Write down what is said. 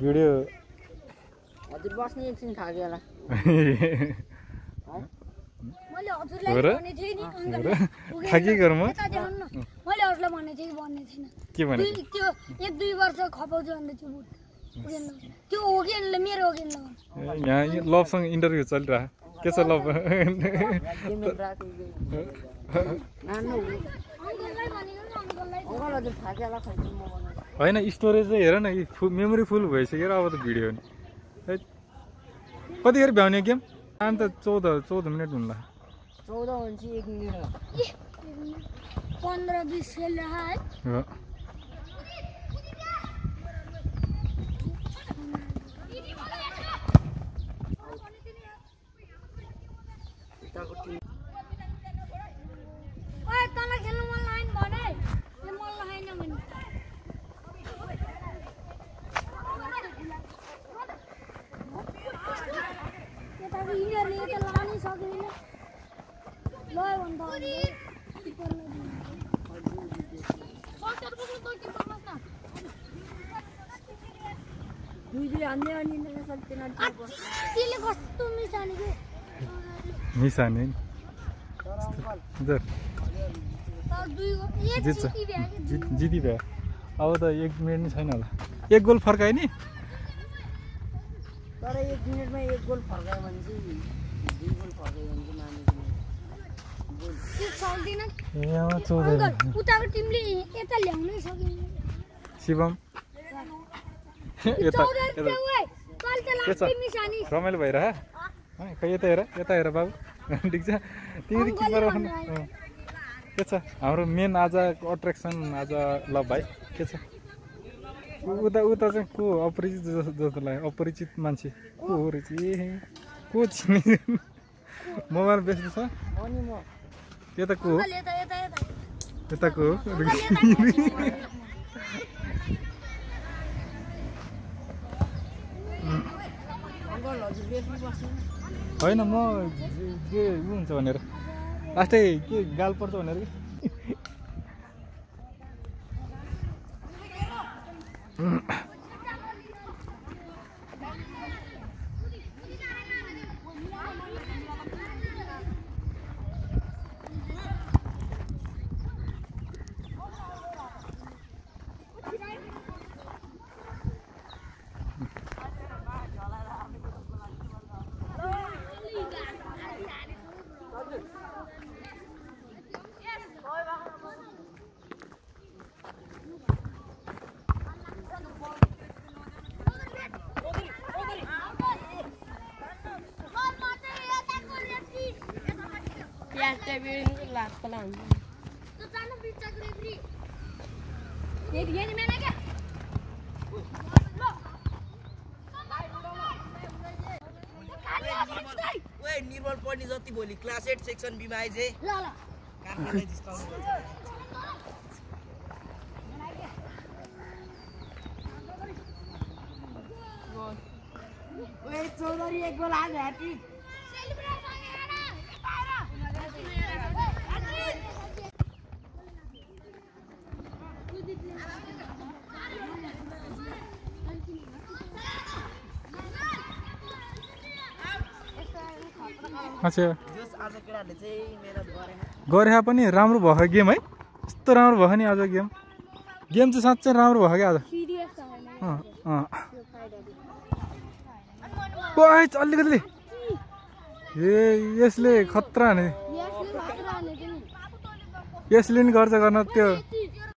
video हजुर बस्ने एकछिन थाक्यो होला मैले हजुरलाई भने थिए नि अंकल थाकी गरम मैले हजुरलाई भने थिए भन्ने थिएन के भने त्यो 1-2 वर्ष खपाउँछु भन्दै थियो बुट त्यो हो कि मेरो हो कि यहाँ लभसँग इन्टरभ्यु चलिरहा के छ लभ होइन स्टोरेज चाहिँ हेर न मेमोरी फुल भइसक्यो अब त भिडियो नि कतिखेर भ्याउने गेम टाइम त 14 मिनट हुन्ला 14 हुन्छ 1 मिनेट 15-20 खेल रहा है ओए तँलाई खेल्नु मन लाग्यो भने यो मन लागेन भने यताको इन्डियाले त लानै सक्दैन ल भन्दा दुईले अन्य अनि सक्दैन त्यसले कस्तो मिसाने के मिसाने जिती भयो अब त 1 मिनट नै छैन होला 1 गोल फर्कायो नि तर 1 मिनेटमा 1 गोल फर्कायो भने चाहिँ 2 गोल फर्कायो भने चाहिँ माने गोल सक्दैन ए 14 उताको टिमले यता ल्याउनै सक्दैन शिवम यता मिसानी रमाइलो भइरह खै यता हेर बाबु ठिक छ तिमी किपर के छ हाम्रो मेन आज अट्र्याक्सन आज ल भाइ के छ उता चाहिँ को अपरिचित जस्तो लाग्यो अपरिचित मान्छे को हो रहेछ ए को चिने मोबाइल बेच्नु छ यता को हो यता को हो होइन म के उ हुन्छ भनेर लास्टै के गाल पर्छ भनेर कि निर्मल पढ्ने जति भोलि क्लास 8 सेक्सन बी मा आइज ल कामले डिस्काउन्ट गर्छ ओए चौधरी 1 गोल आज ह्याट्रिक अच्छा आज केटाले चाहिँ मेहनत गरे पनि राम्रो भयो गेम है यस्तो राम्रो भयो नि आज गेम चाहिँ साँच्चै राम्रो भयो क्या आज अलिकति ए यसले खतरा नि यसले नि गर्छ गर्न त्यो